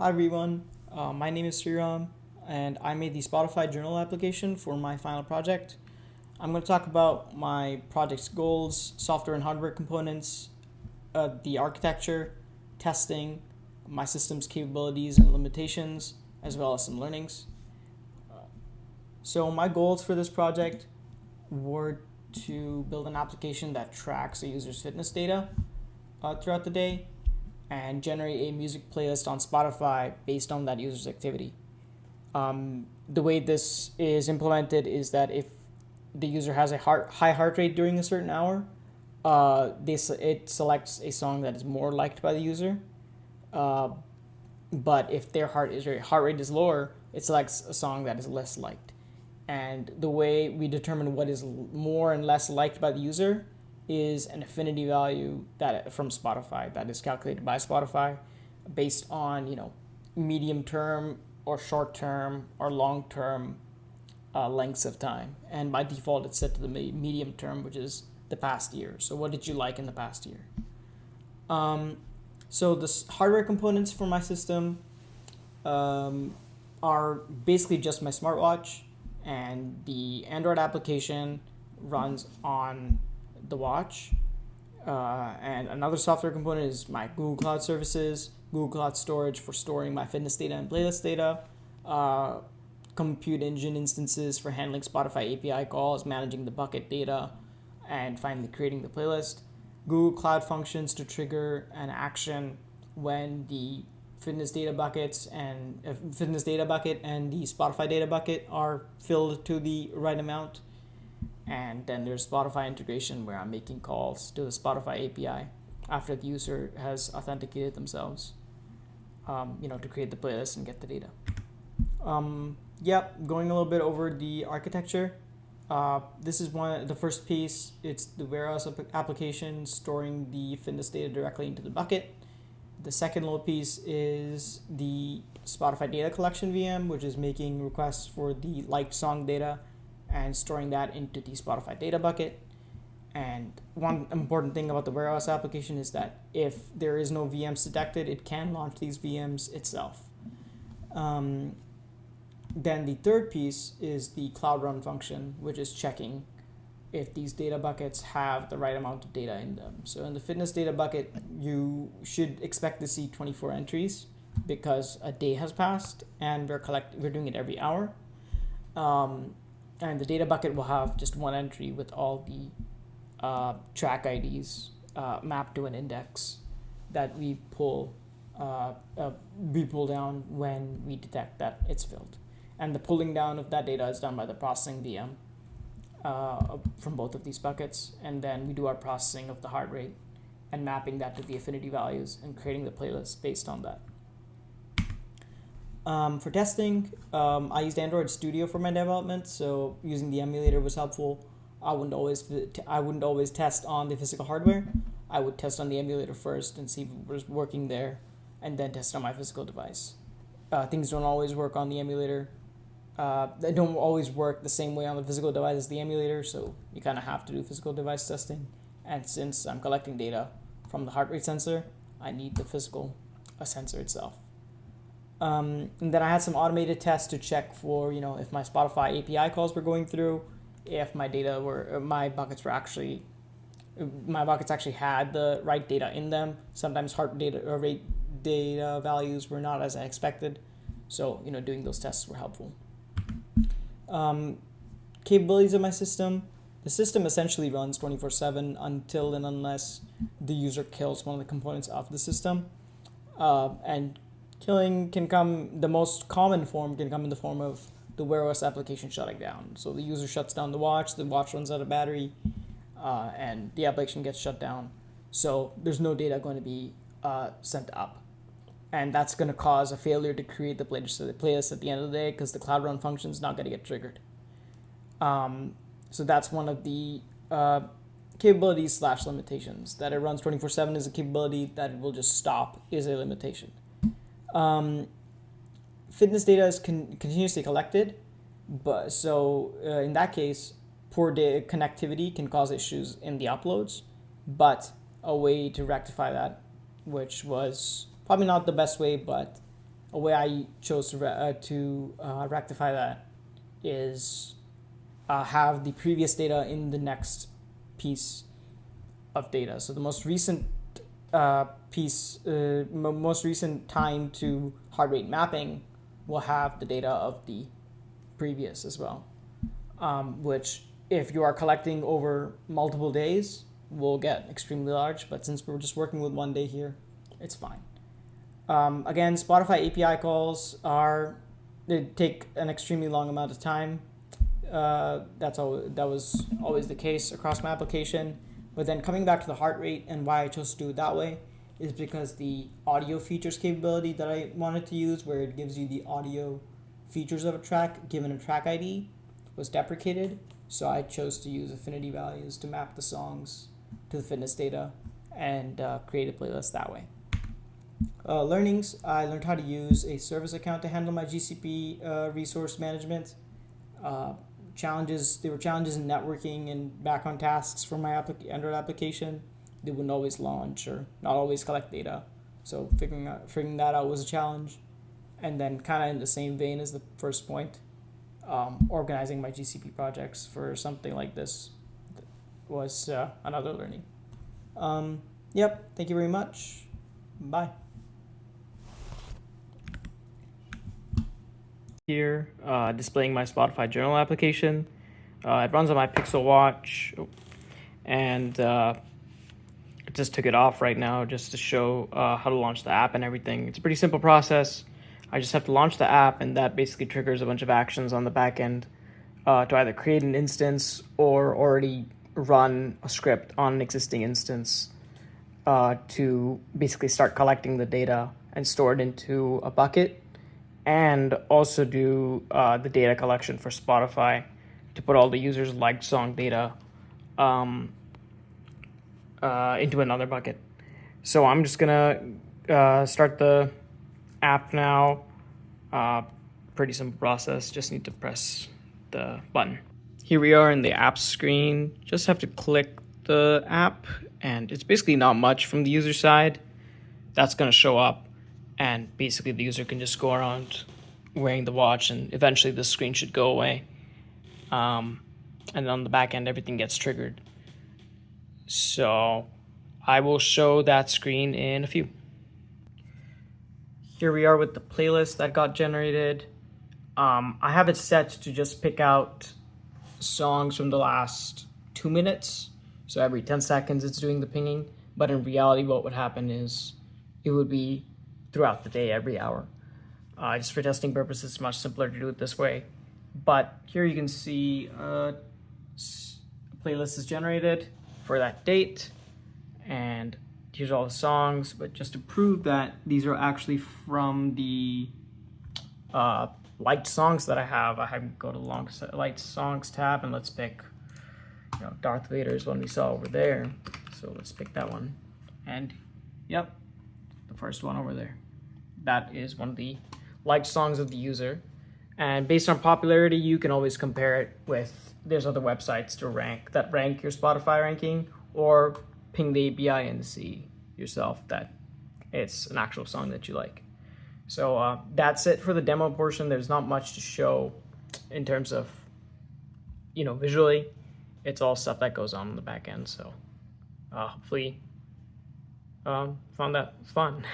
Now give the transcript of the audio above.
Hi everyone, my name is Sriram and I made the Spotify journal application for my final project. I'm going to talk about my project's goals, software and hardware components, the architecture, testing, my system's capabilities and limitations, as well as some learnings. So my goals for this project were to build an application that tracks a user's fitness data throughout the day and generate a music playlist on Spotify based on that user's activity. The way this is implemented is that if the user has a high heart rate during a certain hour, it selects a song that is more liked by the user. Uh, but if their heart rate is lower, it selects a song that is less liked. And the way we determine what is more and less liked by the user is an affinity value that from Spotify that is calculated by Spotify based on medium term or short term or long term lengths of time. And by default, it's set to the medium term, which is the past year. So what did you like in the past year? So the hardware components for my system are basically just my smartwatch, and the Android application runs on the watch. And another software component is my Google Cloud services, Google Cloud storage for storing my fitness data and playlist data, compute engine instances for handling Spotify API calls, managing the bucket data, and finally creating the playlist. Google Cloud functions to trigger an action when the fitness data bucket and the Spotify data bucket are filled to the right amount. And then there's Spotify integration where I'm making calls to the Spotify API after the user has authenticated themselves, to create the playlist and get the data. Going a little bit over the architecture. This is the first piece. It's the warehouse application storing the fitness data directly into the bucket. The second little piece is the Spotify data collection VM, which is making requests for the liked song data and storing that into the Spotify data bucket. And one important thing about the warehouse application is that if there is no VMs detected, it can launch these VMs itself. Then the third piece is the Cloud Run function, which is checking if these data buckets have the right amount of data in them. So in the fitness data bucket, you should expect to see 24 entries because a day has passed and we're doing it every hour. And the data bucket will have just one entry with all the track IDs mapped to an index that we pull down when we detect that it's filled. And the pulling down of that data is done by the processing VM from both of these buckets. And then we do our processing of the heart rate and mapping that to the affinity values and creating the playlist based on that. For testing, I used Android Studio for my development, so using the emulator was helpful. I wouldn't always test on the physical hardware. I would test on the emulator first and see if it was working there, and then test on my physical device. Things don't always work on the emulator. They don't always work the same way on the physical device as the emulator, so you kind of have to do physical device testing. And since I'm collecting data from the heart rate sensor, I need the physical sensor itself. And then I had some automated tests to check for, if my Spotify API calls were going through, if my buckets actually had the right data in them. Sometimes heart data or rate data values were not as I expected. So, doing those tests were helpful. Capabilities of my system. The system essentially runs 24/7 until and unless the user kills one of the components of the system. And killing the most common form can come in the form of the warehouse application shutting down. So the user shuts down the watch runs out of battery, and the application gets shut down. So there's no data going to be sent up. And that's going to cause a failure to create the playlist at the end of the day because the Cloud Run function is not going to get triggered. So that's one of the capabilities / limitations. That it runs 24/7 is a capability, that it will just stop is a limitation. Fitness data is continuously collected, but in that case, poor data connectivity can cause issues in the uploads. But a way to rectify that, which was probably not the best way, but a way I chose to rectify that is have the previous data in the next piece of data. So the most recent most recent time to heart rate mapping will have the data of the previous as well, which if you are collecting over multiple days will get extremely large, but since we're just working with 1 day here, it's fine. Again, Spotify API calls they take an extremely long amount of time. That was always the case across my application. But then coming back to the heart rate and why I chose to do it that way is because the audio features capability that I wanted to use, where it gives you the audio features of a track given a track ID, was deprecated. So I chose to use affinity values to map the songs to the fitness data and create a playlist that way. Learnings, I learned how to use a service account to handle my GCP resource management. There were challenges in networking and background tasks for my Android application. They wouldn't always launch or not always collect data. So figuring that out was a challenge. And then kind of in the same vein as the first point, organizing my GCP projects for something like this was another learning. Yep, thank you very much. Bye. Here, displaying my Spotify journal application. It runs on my Pixel Watch, and I just took it off right now just to show how to launch the app and everything. It's a pretty simple process. I just have to launch the app, and that basically triggers a bunch of actions on the back end to either create an instance or already run a script on an existing instance to basically start collecting the data and store it into a bucket, and also do the data collection for Spotify to put all the users' liked song data into another bucket. So I'm just gonna start the app now. Pretty simple process, just need to press the button. Here we are in the app screen. Just have to click the app, and it's basically not much from the user side. That's gonna show up, and basically the user can just go around wearing the watch, and eventually the screen should go away. And then on the back end, everything gets triggered. So I will show that screen in a few. Here we are with the playlist that got generated. I have it set to just pick out songs from the last 2 minutes. So every 10 seconds it's doing the pinging. But in reality, what would happen is it would be throughout the day, every hour. Just for testing purposes, it's much simpler to do it this way. But here you can see a playlist is generated for that date. And here's all the songs. But just to prove that these are actually from the liked songs that I have go to the liked songs tab, and let's pick, Darth Vader's one we saw over there. So let's pick that one. And yep, the first one over there. That is one of the liked songs of the user. And based on popularity, you can always compare it with, there's other websites to rank your Spotify ranking, or ping the API and see yourself that it's an actual song that you like. So that's it for the demo portion. There's not much to show in terms of, visually. It's all stuff that goes on the back end. So hopefully found that fun.